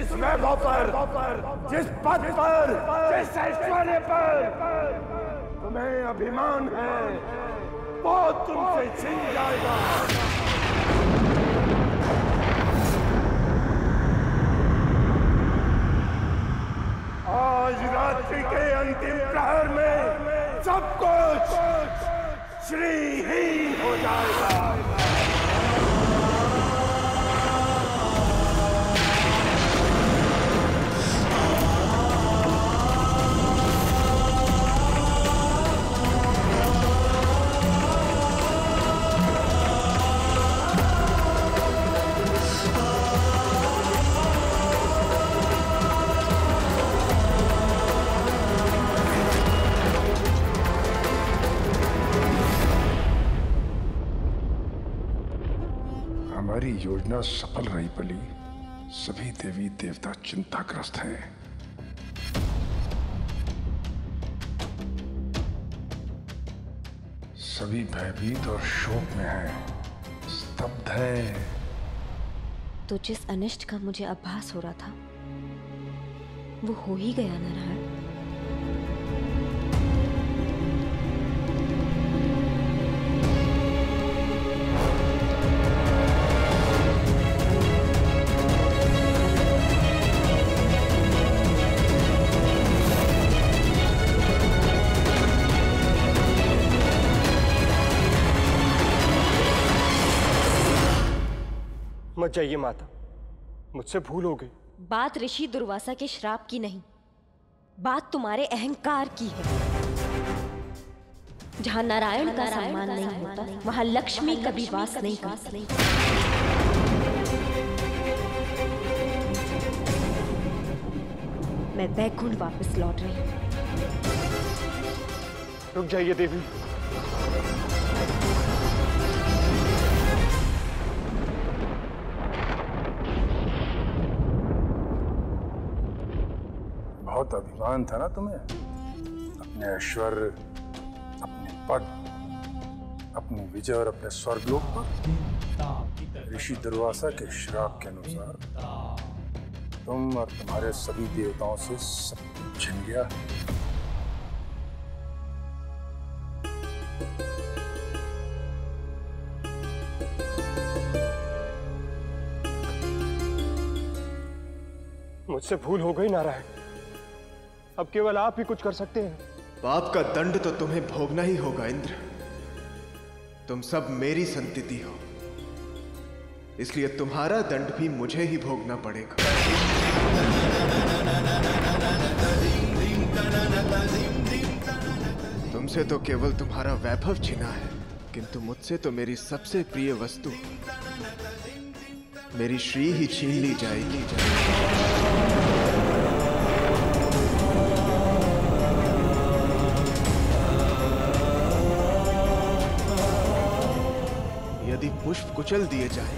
जिस वैभव पर, जिस पद पर, जिस ऐश्वर्य पर तुम्हें अभिमान है, वो तुमसे छीन जाएगा। आज रात्रि के अंतिम प्रहर में सब कुछ श्रीहीन हो जाएगा। हमारी योजना सफल रही बलि। सभी देवी देवता चिंताग्रस्त हैं। सभी भयभीत और शोक में हैं, स्तब्ध हैं। तो जिस अनिष्ट का मुझे आभास हो रहा था वो हो ही गया नारायण। मत जाइए माता, मुझसे भूल हो गई। बात ऋषि दुर्वासा के श्राप की नहीं, बात तुम्हारे अहंकार की है। जहां नारायण का सम्मान नहीं होता वहां लक्ष्मी कभी वास नहीं करती। मैं बैकुंठ वापस लौट रही हूं। रुक जाइए देवी। बहुत अभिमान था ना तुम्हें, अपने ऐश्वर्य, अपने पद, अपनी विजय और अपने स्वर्गलोक पर। ऋषि दुर्वासा के श्राप के अनुसार तुम और तुम्हारे सभी देवताओं से सब छिन गया। मुझसे भूल हो गई नारायण, अब केवल आप ही कुछ कर सकते हैं। पाप का दंड तो तुम्हें भोगना ही होगा इंद्र। तुम सब मेरी संतति हो, इसलिए तुम्हारा दंड भी मुझे ही भोगना पड़ेगा। तुमसे तो केवल तुम्हारा वैभव छिना है, किंतु मुझसे तो मेरी सबसे प्रिय वस्तु, मेरी श्री ही छीन ली जाएगी। यदि पुष्प कुचल दिए जाए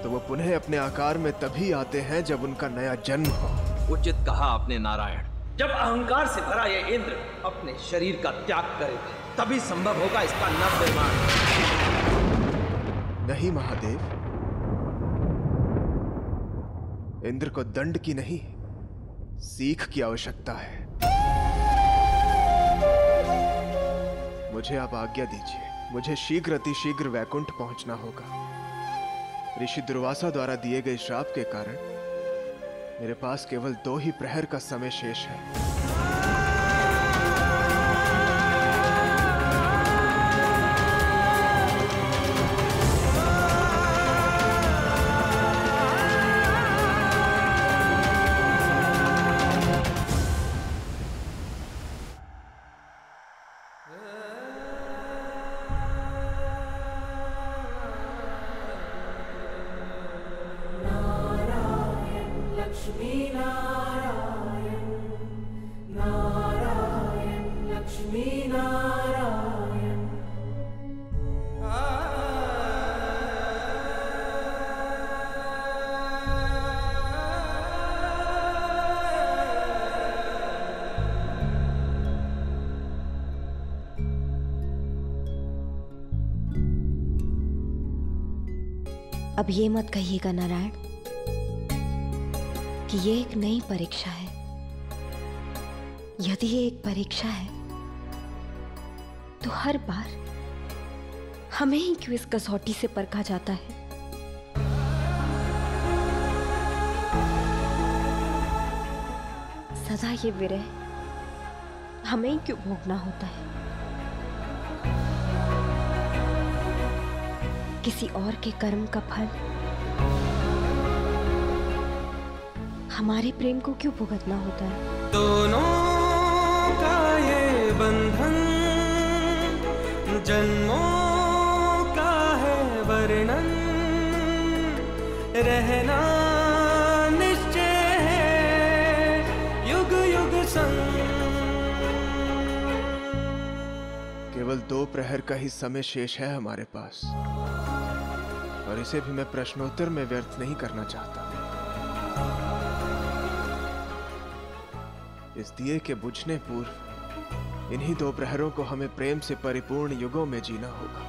तो वो पुनः अपने आकार में तभी आते हैं जब उनका नया जन्म हो। उचित कहा आपने नारायण। जब अहंकार से भरा ये इंद्र अपने शरीर का त्याग करे तभी संभव होगा इसका नवनिर्माण। नहीं महादेव, इंद्र को दंड की नहीं सीख की आवश्यकता है। मुझे आप आज्ञा दीजिए, मुझे शीघ्र अतिशीघ्र वैकुंठ पहुंचना होगा। ऋषि दुर्वासा द्वारा दिए गए श्राप के कारण मेरे पास केवल 2 ही प्रहर का समय शेष है। अब ये मत कहिएगा नारायण कि ये एक नई परीक्षा है। यदि ये एक परीक्षा है तो हर बार हमें ही क्यों इस कसौटी से परखा जाता है? सदा ये विरह हमें ही क्यों भोगना होता है? किसी और के कर्म का फल हमारे प्रेम को क्यों भुगतना होता है? दोनों का ये बंधन जन्मों का है वर्णन, रहना निश्चय है युग युग संग। केवल 2 प्रहर का ही समय शेष है हमारे पास, और इसे भी मैं प्रश्नोत्तर में व्यर्थ नहीं करना चाहता। इस दिए के बुझने पूर्व इन्हीं 2 प्रहरों को हमें प्रेम से परिपूर्ण युगों में जीना होगा।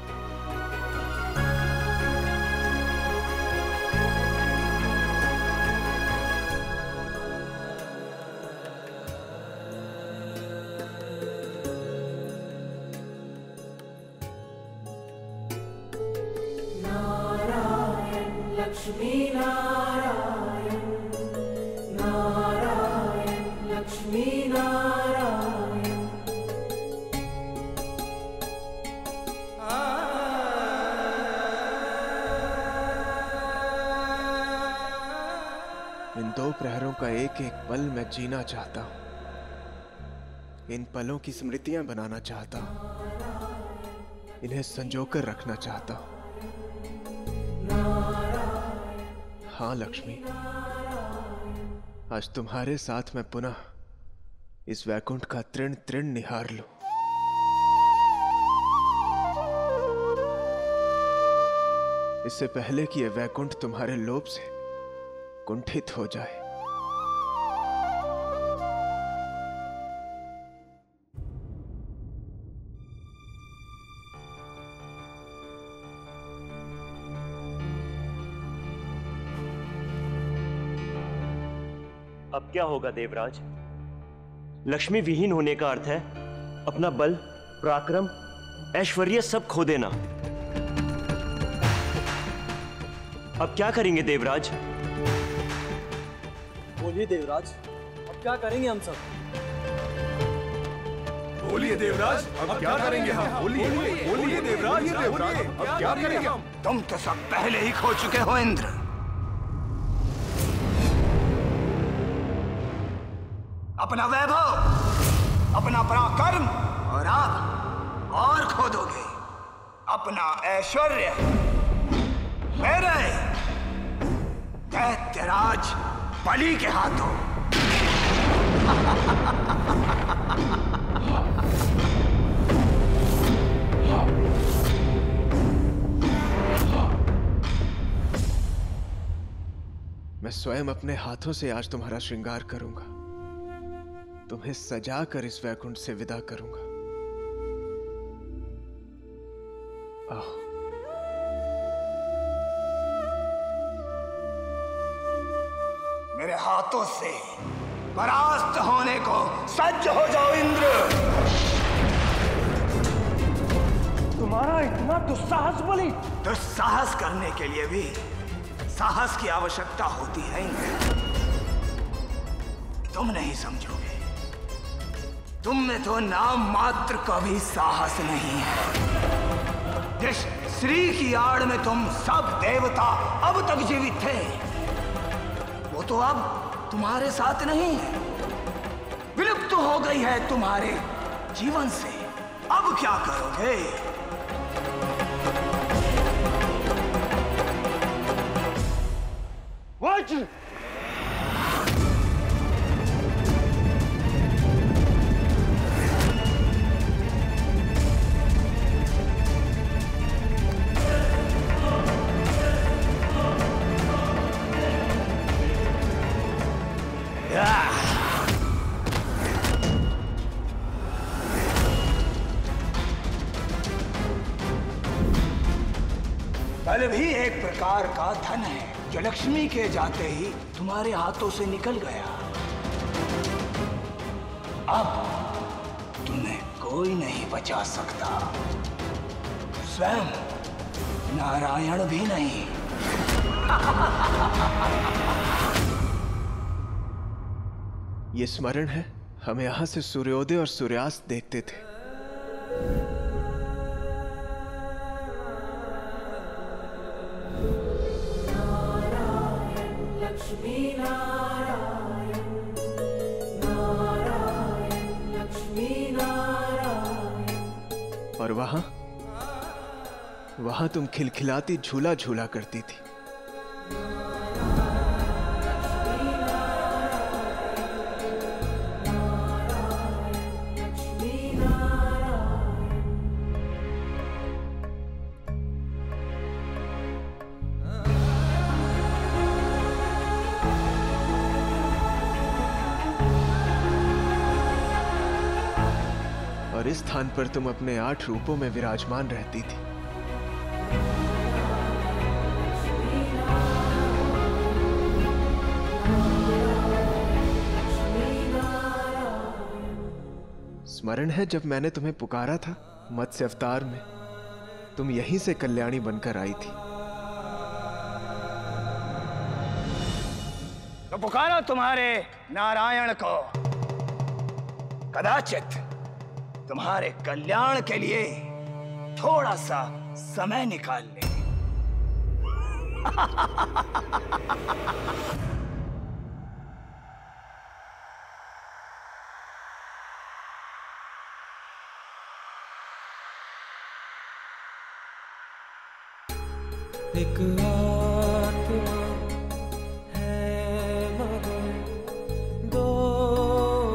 लक्ष्मी नारायण नारायण लक्ष्मी नारायण। इन 2 प्रहरों का एक एक पल मैं जीना चाहता हूं। इन पलों की स्मृतियां बनाना चाहता हूं। इन्हें संजोकर रखना चाहता हूं। हाँ लक्ष्मी, आज तुम्हारे साथ मैं पुनः इस वैकुंठ का तृण तृण निहार लूं। इससे पहले कि यह वैकुंठ तुम्हारे लोभ से कुंठित हो जाए। अब क्या होगा देवराज? लक्ष्मी विहीन होने का अर्थ है अपना बल, पराक्रम, ऐश्वर्य सब खो देना। अब क्या करेंगे देवराज? बोलिए देवराज, अब क्या करेंगे हम सब? बोलिए देवराज, अब क्या करेंगे हम? बोलिए बोलिए देवराज, अब क्या करेंगे हम? तुम तो सब पहले ही खो चुके हो इंद्र। अपना वैभव, अपना पराक्रम, और आप और खो दोगे अपना ऐश्वर्य। मेरे दैत्यराज बलि के हाथों। मैं स्वयं अपने हाथों से आज तुम्हारा श्रृंगार करूंगा। तुम्हें सजा कर इस वैकुंठ से विदा करूंगा। आओ। मेरे हाथों से परास्त होने को सज्ज हो जाओ इंद्र। तुम्हारा इतना दुस्साहस बलि? दुस्साहस करने के लिए भी साहस की आवश्यकता होती है इंद्र। तुम नहीं समझोगे। तुम में तो नाम मात्र का भी साहस नहीं है। जिस श्री की आड़ में तुम सब देवता अब तक जीवित थे, वो तो अब तुम्हारे साथ नहीं है, विलुप्त हो गई है तुम्हारे जीवन से। अब क्या करोगे? वज्र! बल भी एक प्रकार का धन है। जो लक्ष्मी के जाते ही तुम्हारे हाथों से निकल गया। अब तुम्हें कोई नहीं बचा सकता, स्वयं नारायण भी नहीं। ये स्मरण है, हम यहां से सूर्योदय और सूर्यास्त देखते थे। लक्ष्मी नारायण, नारायण लक्ष्मी नारायण। और वहां तुम खिलखिलाती झूला झूला करती थी। और इस स्थान पर तुम अपने 8 रूपों में विराजमान रहती थी। स्मरण है जब मैंने तुम्हें पुकारा था मत्स्य अवतार में, तुम यहीं से कल्याणी बनकर आई थी। तो पुकारो तुम्हारे नारायण को, कदाचित तुम्हारे कल्याण के लिए थोड़ा सा समय निकाल ले। एक आत्मा है मगर दो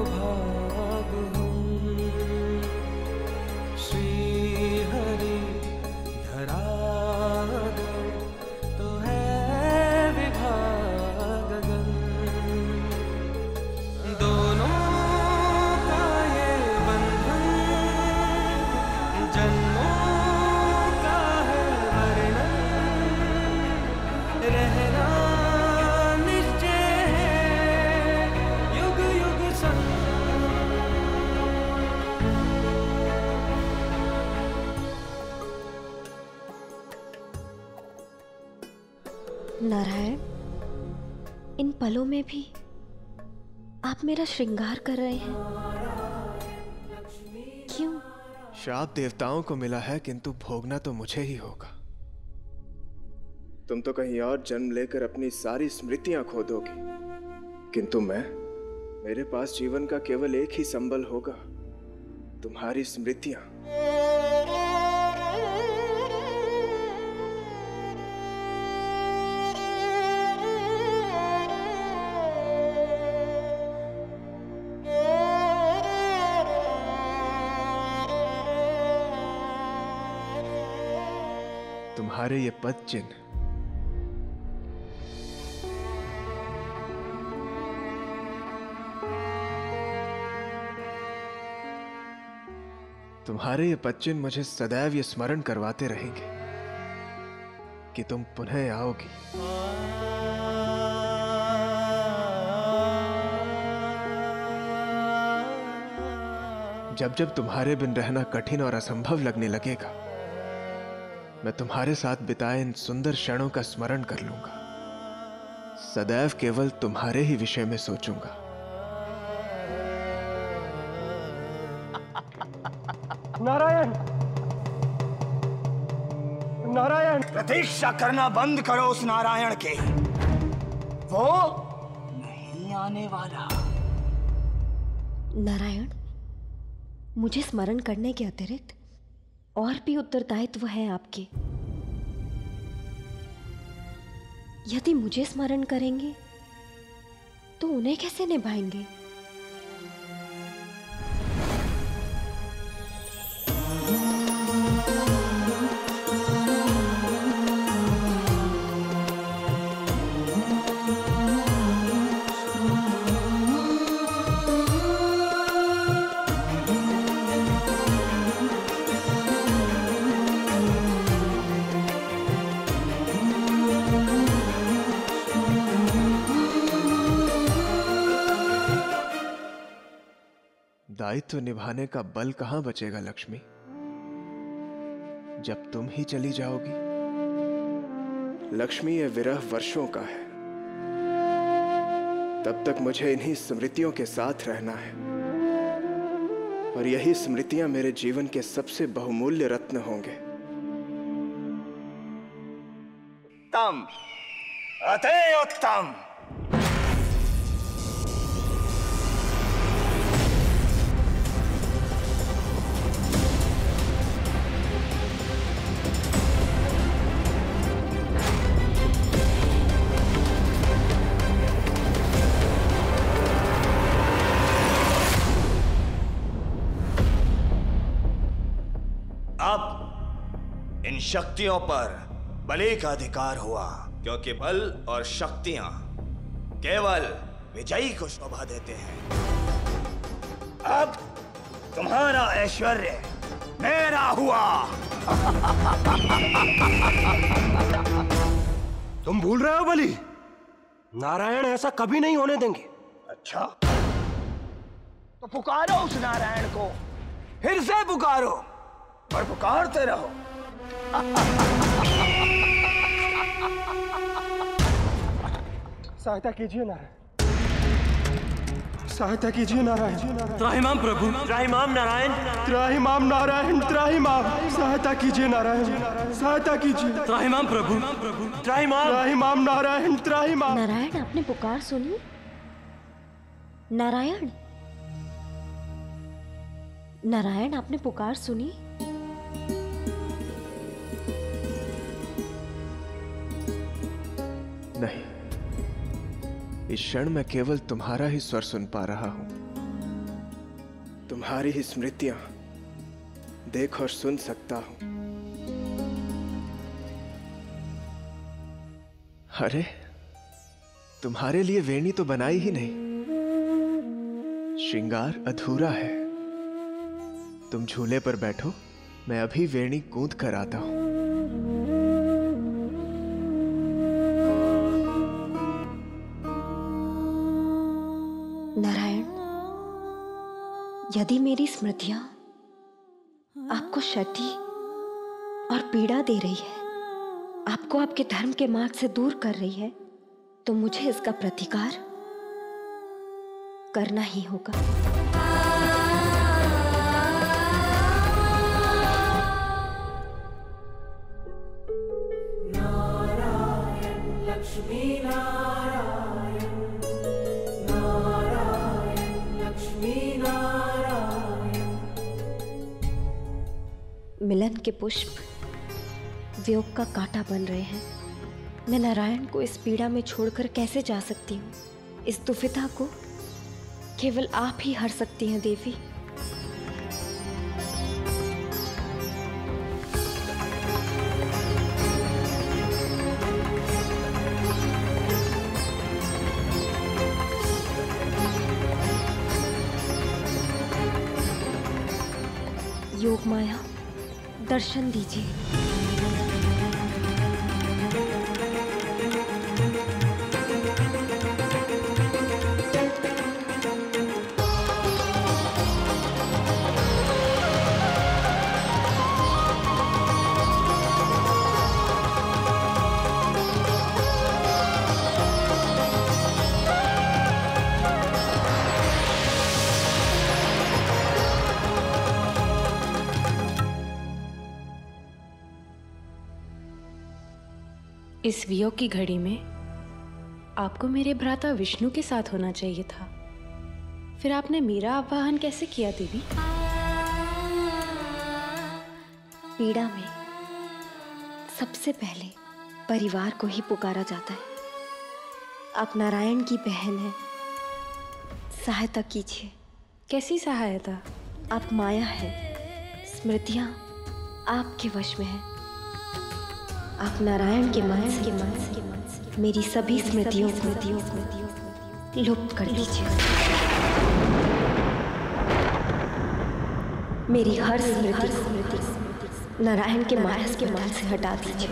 भाग हम, श्री हरि धराधर तो है विभागन। दोनों का ये बंधन जन्मों का है वर्णन, रहना निश्चय है युग युग संग। नारायण, इन पलों में भी आप मेरा श्रृंगार कर रहे हैं, क्यों? श्राप देवताओं को मिला है, किंतु भोगना तो मुझे ही होगा। तुम तो कहीं और जन्म लेकर अपनी सारी स्मृतियां खो दोगी, किंतु मेरे पास जीवन का केवल एक ही संबल होगा, तुम्हारी स्मृतियां। तुम्हारे ये पद चिन्ह मुझे सदैव ये स्मरण करवाते रहेंगे कि तुम पुनः आओगी। जब जब तुम्हारे बिन रहना कठिन और असंभव लगने लगेगा, मैं तुम्हारे साथ बिताए इन सुंदर क्षणों का स्मरण कर लूंगा, सदैव केवल तुम्हारे ही विषय में सोचूंगा। नारायण, नारायण! प्रतीक्षा करना बंद करो उस नारायण के, वो नहीं आने वाला। नारायण, मुझे स्मरण करने के अतिरिक्त और भी उत्तरदायित्व है आपके। यदि मुझे स्मरण करेंगे तो उन्हें कैसे निभाएंगे? दायित्व निभाने का बल कहां बचेगा लक्ष्मी, जब तुम ही चली जाओगी। लक्ष्मी, ये विरह वर्षों का है, तब तक मुझे इन्हीं स्मृतियों के साथ रहना है, और यही स्मृतियां मेरे जीवन के सबसे बहुमूल्य रत्न होंगे। उत्तम, अति उत्तम। अब इन शक्तियों पर बलि का अधिकार हुआ, क्योंकि बल और शक्तियां केवल विजयी को शोभा देते हैं। अब तुम्हारा ऐश्वर्य मेरा हुआ। तुम भूल रहे हो बलि, नारायण ऐसा कभी नहीं होने देंगे। अच्छा, तो पुकारो उस नारायण को, फिर से पुकारो और पुकारते रहो। सहायता कीजिए नारायण, सहायता कीजिए नारायण। त्राहिमाम प्रभु, त्राहिमाम नारायण, त्राहिमाम नारायण, त्राहिमाम। सहायता कीजिए नारायण, सहायता कीजिए। त्राहिमाम प्रभु, त्राहिमाम, त्राहिमाम नारायण, त्राहिमाम। नारायण, आपने पुकार सुनी? नारायण, नारायण, आपने पुकार सुनी? नहीं, इस क्षण मैं केवल तुम्हारा ही स्वर सुन पा रहा हूं, तुम्हारी ही स्मृतियां देख और सुन सकता हूं। अरे, तुम्हारे लिए वेणी तो बनाई ही नहीं, श्रृंगार अधूरा है। तुम झूले पर बैठो, मैं अभी वेणी गूंथ कर आता हूं। नारायण, यदि मेरी स्मृतियां आपको क्षति और पीड़ा दे रही है, आपको आपके धर्म के मार्ग से दूर कर रही है, तो मुझे इसका प्रतिकार करना ही होगा। नारायण लक्ष्मी नारायण, नारायण लक्ष्मी नारायण। मिलन के पुष्प वियोग का कांटा बन रहे हैं। मैं नारायण को इस पीड़ा में छोड़कर कैसे जा सकती हूँ? इस दुविधा को केवल आप ही हर सकती हैं देवी। योग माया, दर्शन दीजिए। इस वियोग की घड़ी में आपको मेरे भ्राता विष्णु के साथ होना चाहिए था, फिर आपने मेरा आवाहन कैसे किया देवी? पीड़ा में सबसे पहले परिवार को ही पुकारा जाता है। आप नारायण की बहन हैं, सहायता कीजिए। कैसी सहायता? आप माया है, स्मृतियां आपके वश में हैं। आप नारायण के मन से मेरी सभी स्मृतियों को लुप्त कर दीजिए। मेरी हर स्मृति नारायण के मानस के मन से हटा दीजिए।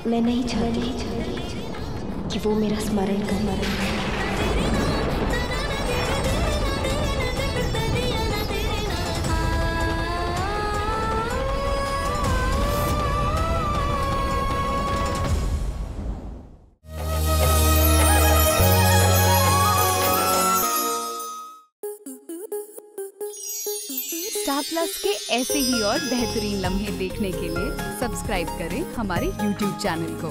मैं नहीं चाहती कि वो मेरा स्मरण करे। स्टार प्लस के ऐसे ही और बेहतरीन लम्हे देखने के लिए सब्सक्राइब करें हमारे YouTube चैनल को।